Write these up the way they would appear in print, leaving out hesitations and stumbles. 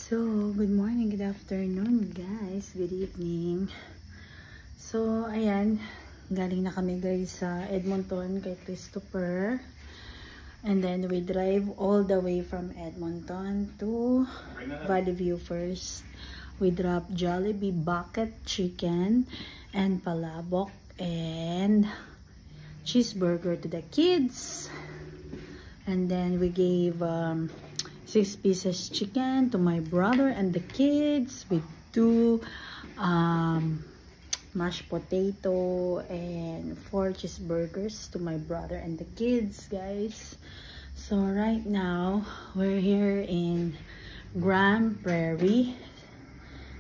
So, good morning, good afternoon guys, good evening. So, ayan, galing na kami guys sa Edmonton kay Christopher. And then we drive all the way from Edmonton to Valley View first. We drop Jollibee bucket chicken and palabok and cheeseburger to the kids. And then we gave 6 pieces chicken to my brother and the kids with 2 mashed potato and 4 cheeseburgers to my brother and the kids, guys. So right now we're here in Grand Prairie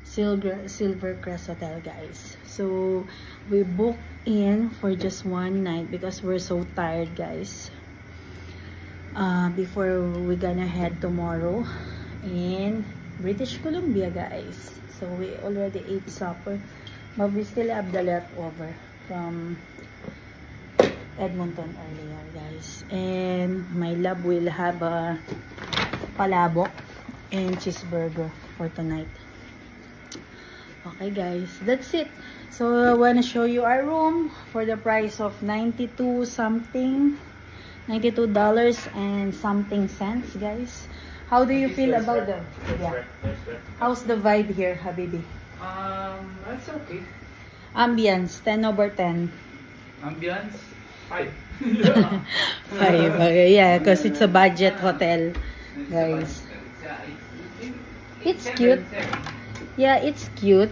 Silvercrest Hotel, guys. So we booked in for just one night because we're so tired, guys. Before we gonna head tomorrow in British Columbia, guys. So we already ate supper, but we still have the leftover from Edmonton earlier, guys. And my love will have a palabok and cheeseburger for tonight. Okay guys, that's it. So I wanna show you our room for the price of $92 and something cents, guys. How do you feel about the how's the vibe here, Habibi? That's okay. Ambience 10/10. Ambience 5. 5. Okay, yeah, because it's a budget hotel, guys. It's cute. Yeah, it's cute.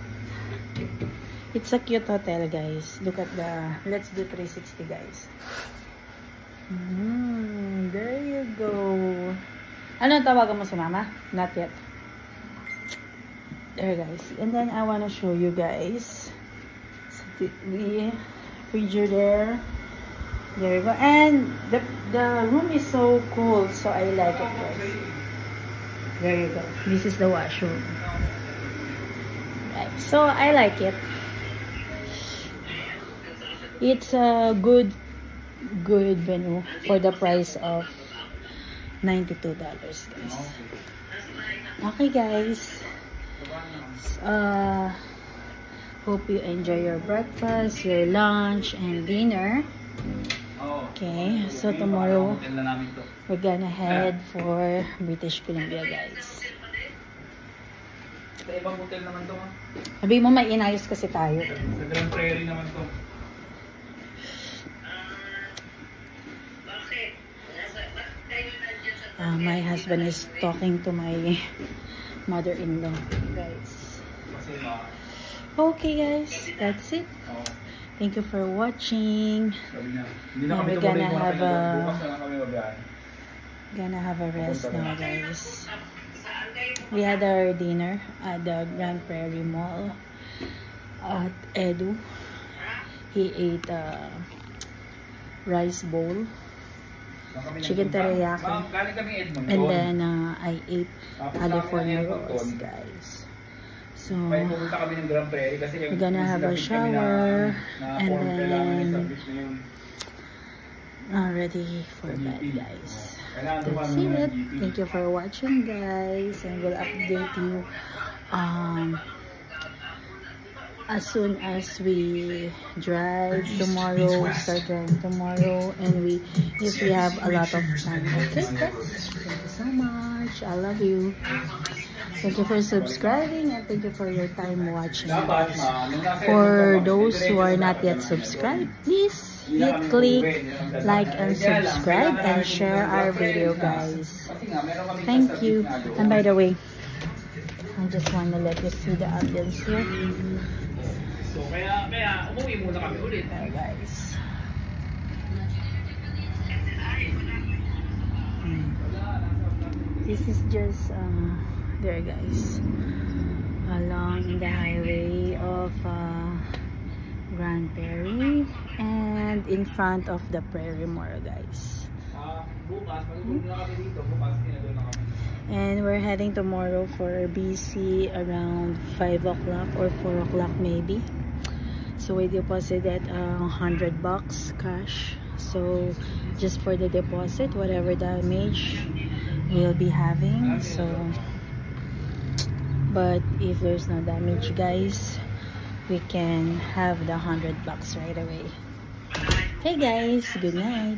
It's a cute hotel, guys. Look at the, let's do 360, guys. There you go. Ano tawagan mo si mama? Not yet. There, guys. And then I want to show you guys the fridge there. There you go. And the room is so cool, so I like it, guys. There you go. This is the washroom. Right. So I like it. It's a good venue for the price of $92, guys. Okay, guys. Hope you enjoy your breakfast, your lunch, and dinner. Okay, so tomorrow we're gonna head for British Columbia, guys. Sa ibang hotel naman to. Sabi mo, may inayos kasi tayo. Sa Grand Prairie naman to. My husband is talking to my mother-in-law, guys. Okay, guys, that's it. Thank you for watching. We're gonna have a rest now, guys. We had our dinner at the Grand Prairie Mall at Edu. He ate a rice bowl, chicken teriyaki, and then I ate California rolls, guys. So we're gonna have a shower and then ready for bed, guys. That's it. Thank you for watching, guys, and we'll update you as soon as we drive tomorrow, start driving tomorrow, and if we have a lot of time. Okay, guys, thank you so much. I love you. Thank you for subscribing and thank you for your time watching, guys. For those who are not yet subscribed, please click like and subscribe and share our video, guys. Thank you. And by the way, I just want to let you see the ambience here. So kaya umuwi muna kami ulit. There, guys. This is just there, guys, along the highway of Grand Prairie and in front of the Prairie Mall, guys. And we're heading tomorrow for BC around 5 o'clock or 4 o'clock maybe. So we deposited $100 cash. So just for the deposit, whatever damage we'll be having. So But if there's no damage, guys, we can have the $100 right away. Okay guys, good night.